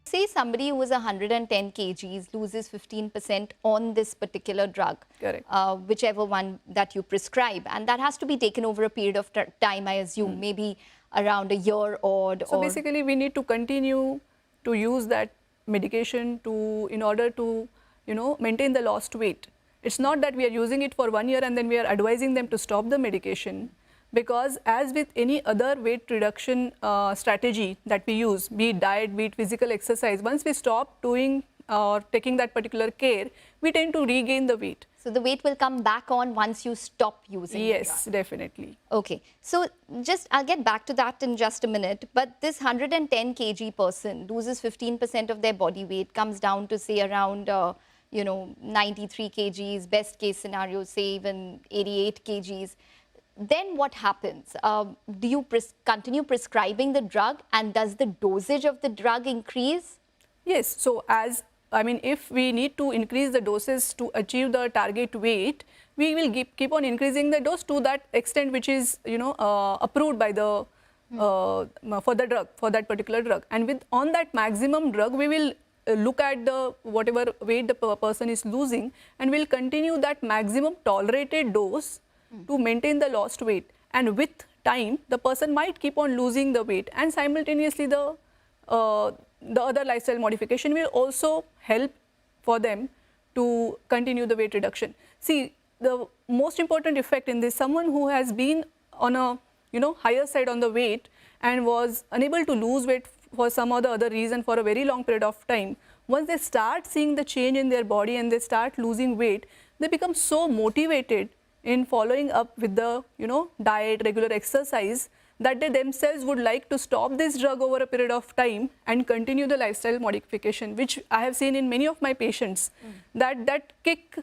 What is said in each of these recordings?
say somebody who is 110 kgs loses 15% on this particular drug, Correct. whichever one that you prescribe, and that has to be taken over a period of time, I assume, maybe around a year odd. So basically, we need to continue to use that medication in order to, maintain the lost weight. It's not that we are using it for 1 year and then we are advising them to stop the medication, because as with any other weight reduction strategy that we use, be it diet, be it physical exercise, once we stop doing or taking that particular care, we tend to regain the weight. So the weight will come back on once you stop using it. Yes, definitely. Okay. So I'll get back to that in just a minute. But this 110 kg person loses 15% of their body weight, comes down to say around, 93 kgs, best case scenario, say even 88 kgs. Then what happens? Do you continue prescribing the drug, and does the dosage of the drug increase? Yes. So if we need to increase the doses to achieve the target weight, we will keep on increasing the dose to that extent which is, approved by the for that particular drug. And on that maximum drug, we will look at the whatever weight the person is losing, and we'll continue that maximum tolerated dose to maintain the lost weight. And with time, the person might keep on losing the weight, and simultaneously the other lifestyle modification will also help for them to continue the weight reduction. See, the most important effect in this, someone who has been on a higher side on the weight and was unable to lose weight for some or the other reason for a very long period of time, once they start seeing the change in their body and they start losing weight, they become so motivated in following up with the diet, regular exercise, that they themselves would like to stop this drug over a period of time and continue the lifestyle modification, which I have seen in many of my patients. That kick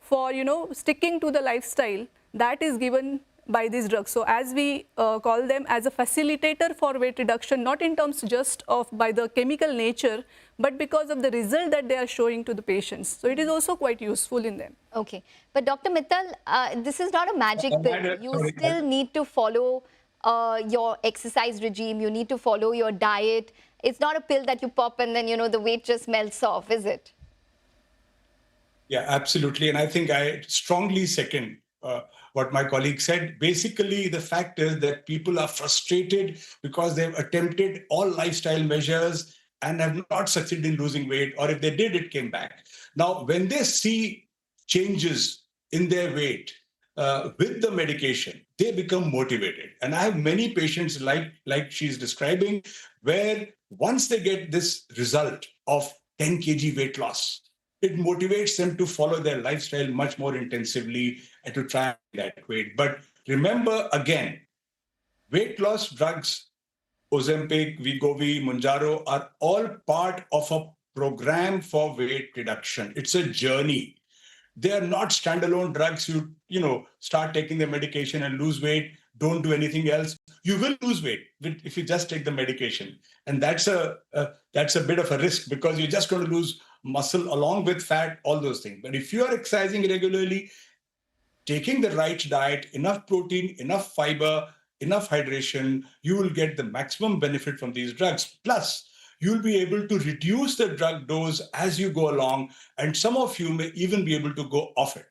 for sticking to the lifestyle, that is given by these drugs. So as we call them as a facilitator for weight reduction, not in terms just of by the chemical nature, but because of the result that they are showing to the patients. So it is also quite useful in them. Okay. But Dr. Mithal, this is not a magic pill. You still need to follow your exercise regime. You need to follow your diet. It's not a pill that you pop and then, the weight just melts off, is it? Yeah, absolutely. And I think I strongly second what my colleague said. Basically, the fact is that people are frustrated because they've attempted all lifestyle measures and have not succeeded in losing weight, or if they did, it came back. Now, when they see changes in their weight with the medication, they become motivated. And I have many patients like she's describing, where once they get this result of 10 kg weight loss, it motivates them to follow their lifestyle much more intensively and to try that weight. But remember, again, weight loss drugs, Ozempic, Wegovy, Mounjaro, are all part of a program for weight reduction. It's a journey. They are not standalone drugs. You start taking the medication and lose weight, don't do anything else. You will lose weight if you just take the medication. And that's a bit of a risk, because you're just going to lose muscle along with fat, all those things. But if you are exercising regularly, taking the right diet, enough protein, enough fiber, enough hydration, you will get the maximum benefit from these drugs. Plus, you'll be able to reduce the drug dose as you go along, and some of you may even be able to go off it.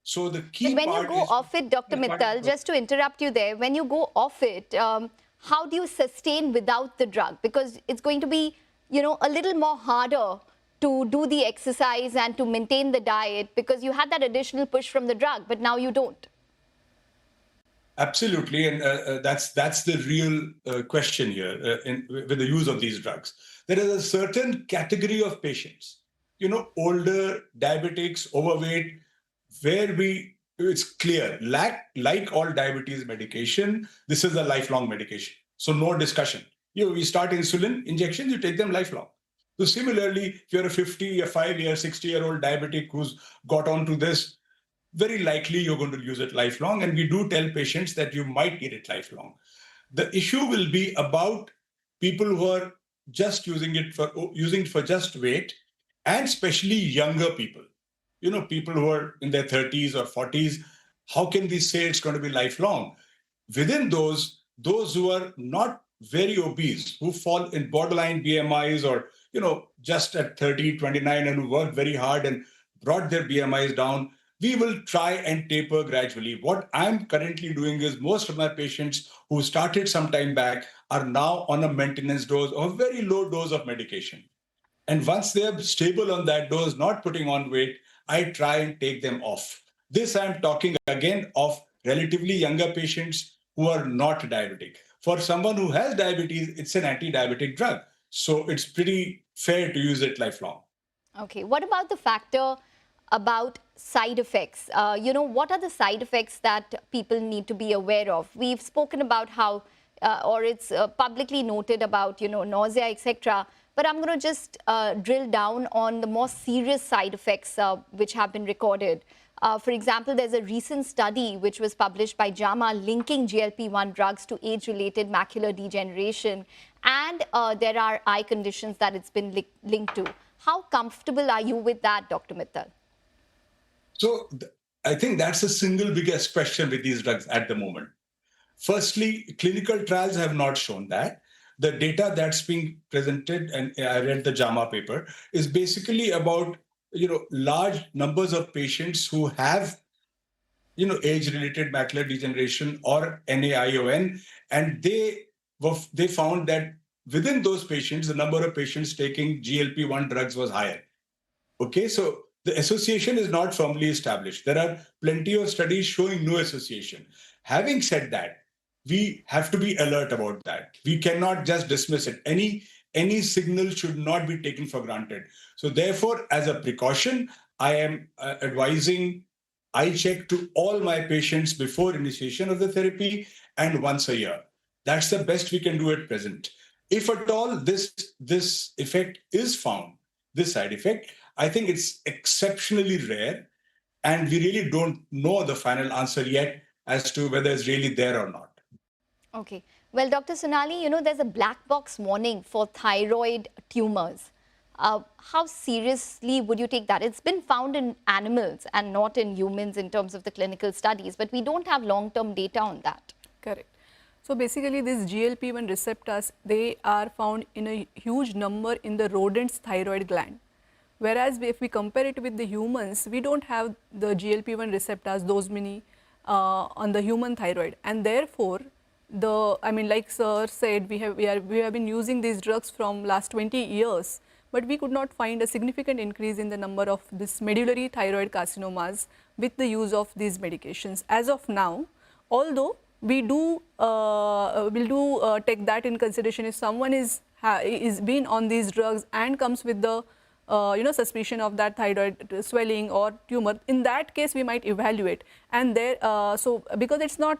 So the key But when part you go is, off it, Dr. Mithal, just to interrupt you there, when you go off it, how do you sustain without the drug? Because it's going to be, a little more harder to do the exercise and to maintain the diet, because you had that additional push from the drug, but now you don't. Absolutely, and that's the real question here with the use of these drugs. There is a certain category of patients, older, diabetics, overweight, where it's clear, like all diabetes medication, this is a lifelong medication. So no discussion. We start insulin injections, you take them lifelong. So similarly, if you're a 50, a 5-year, 60-year-old diabetic who's got onto this, very likely you're going to use it lifelong. And we do tell patients that you might need it lifelong. The issue will be about people who are just using it for just weight, and especially younger people. People who are in their 30s or 40s, how can we say it's going to be lifelong? Within those who are not very obese, who fall in borderline BMIs or just at 30, 29 and who worked very hard and brought their BMIs down, we will try and taper gradually. What I'm currently doing is most of my patients who started some time back are now on a maintenance dose or a very low dose of medication. And once they're stable on that dose, not putting on weight, I try and take them off. This I'm talking again of relatively younger patients who are not diabetic. For someone who has diabetes, it's an anti-diabetic drug. So it's pretty fair to use it lifelong. Okay, what about the factor about side effects? What are the side effects that people need to be aware of? We've spoken about how, or it's publicly noted about, nausea, etc. But I'm going to just drill down on the more serious side effects which have been recorded. For example, there's a recent study which was published by JAMA linking GLP-1 drugs to age-related macular degeneration. And there are eye conditions that it's been linked to. How comfortable are you with that, Dr. Mithal? So I think that's the single biggest question with these drugs at the moment. Firstly, clinical trials have not shown that. The data that's being presented, and I read the JAMA paper, is basically about large numbers of patients who have age-related macular degeneration or NAION, and they found that within those patients, the number of patients taking GLP-1 drugs was higher. Okay, so the association is not firmly established. There are plenty of studies showing no association. Having said that, we have to be alert about that. We cannot just dismiss it. Any signal should not be taken for granted. So therefore, as a precaution, I am advising eye check to all my patients before initiation of the therapy and once a year. That's the best we can do at present. If at all this effect is found, this side effect, I think it's exceptionally rare, and we really don't know the final answer yet as to whether it's really there or not. Okay. Well, Dr. Sonali, there's a black box warning for thyroid tumors. How seriously would you take that? It's been found in animals and not in humans in terms of the clinical studies, but we don't have long-term data on that. Correct. So basically these GLP-1 receptors, they are found in a huge number in the rodent's thyroid gland. Whereas if we compare it with the humans, we don't have the GLP-1 receptors, those many on the human thyroid. And therefore, like sir said, we have been using these drugs from last 20 years, but we could not find a significant increase in the number of this medullary thyroid carcinomas with the use of these medications as of now. Although we do take that in consideration if someone is been on these drugs and comes with the suspicion of that thyroid swelling or tumor. In that case, we might evaluate. And so because it's not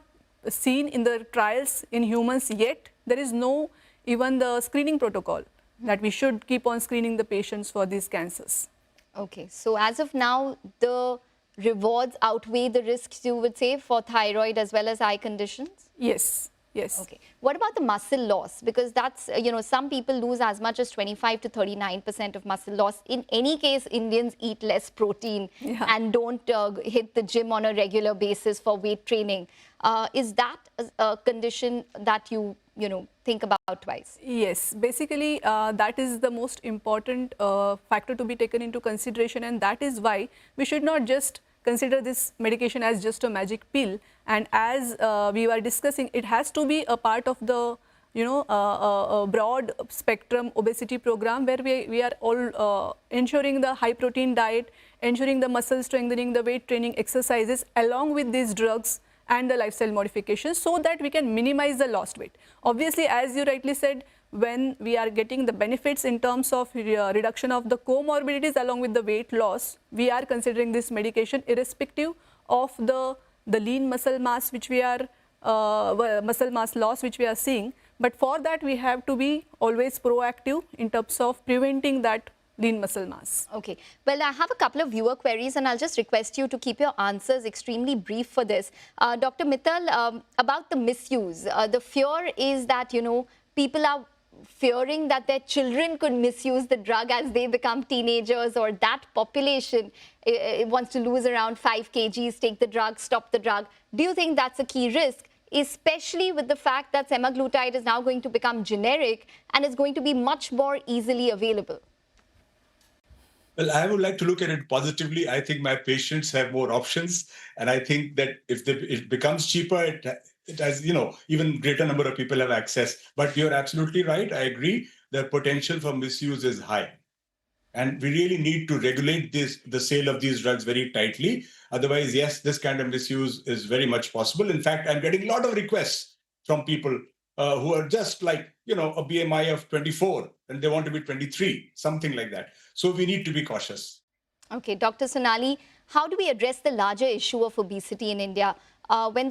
seen in the trials in humans yet, there is no even the screening protocol that we should keep on screening the patients for these cancers. Okay, so as of now, the rewards outweigh the risks, you would say, for thyroid as well as eye conditions? Yes, yes. Okay. What about the muscle loss? Because that's, some people lose as much as 25 to 39% of muscle loss. In any case, Indians eat less protein and don't hit the gym on a regular basis for weight training. Is that a condition that you think about twice? Yes, basically that is the most important factor to be taken into consideration, and that is why we should not just consider this medication as just a magic pill. And as we were discussing, it has to be a part of the a broad spectrum obesity program where we are all ensuring the high protein diet, ensuring the muscle strengthening, the weight training exercises along with these drugs and the lifestyle modifications, so that we can minimize the lost weight. Obviously, as you rightly said, when we are getting the benefits in terms of reduction of the comorbidities along with the weight loss, we are considering this medication irrespective of the lean muscle mass which we are muscle mass loss which we are seeing. But for that, we have to be always proactive in terms of preventing that lean muscle mass. Okay. Well, I have a couple of viewer queries, and I'll just request you to keep your answers extremely brief for this. Dr. Mithal, about the misuse, the fear is that, people are fearing that their children could misuse the drug as they become teenagers, or that population wants to lose around 5 kgs, take the drug, stop the drug. Do you think that's a key risk? especially with the fact that semaglutide is now going to become generic and is going to be much more easily available? Well, I would like to look at it positively. I think my patients have more options, and I think that if it becomes cheaper, it has, even greater number of people have access. But you're absolutely right. I agree. The potential for misuse is high, and we really need to regulate the sale of these drugs very tightly. Otherwise, yes, this kind of misuse is very much possible. In fact, I'm getting a lot of requests from people who are just like, a BMI of 24 and they want to be 23, something like that. So we need to be cautious. Okay, Dr. Sonali, how do we address the larger issue of obesity in India? When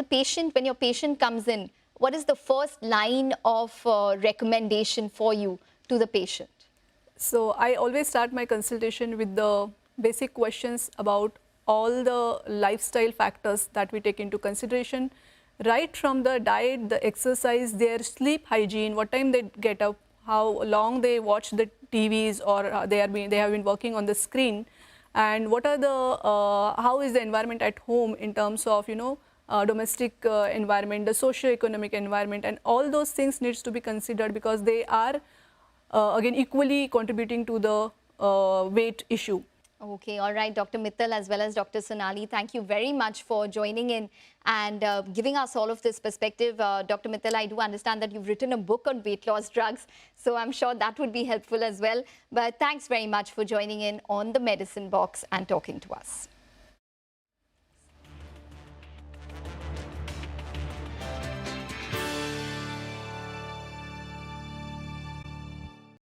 your patient comes in, what is the first line of recommendation for you to the patient? So I always start my consultation with the basic questions about all the lifestyle factors that we take into consideration, right from the diet, the exercise, their sleep hygiene, what time they get up, how long they watch the TVs, or they have been working on the screen, and what are the how is the environment at home in terms of domestic environment, the socio-economic environment, and all those things needs to be considered, because they are again equally contributing to the weight issue. Okay, all right, Dr. Mithal as well as Dr. Sonali, thank you very much for joining in and giving us all of this perspective. Dr. Mithal, I do understand that you've written a book on weight loss drugs, so I'm sure that would be helpful as well. But thanks very much for joining in on the Medicine Box and talking to us.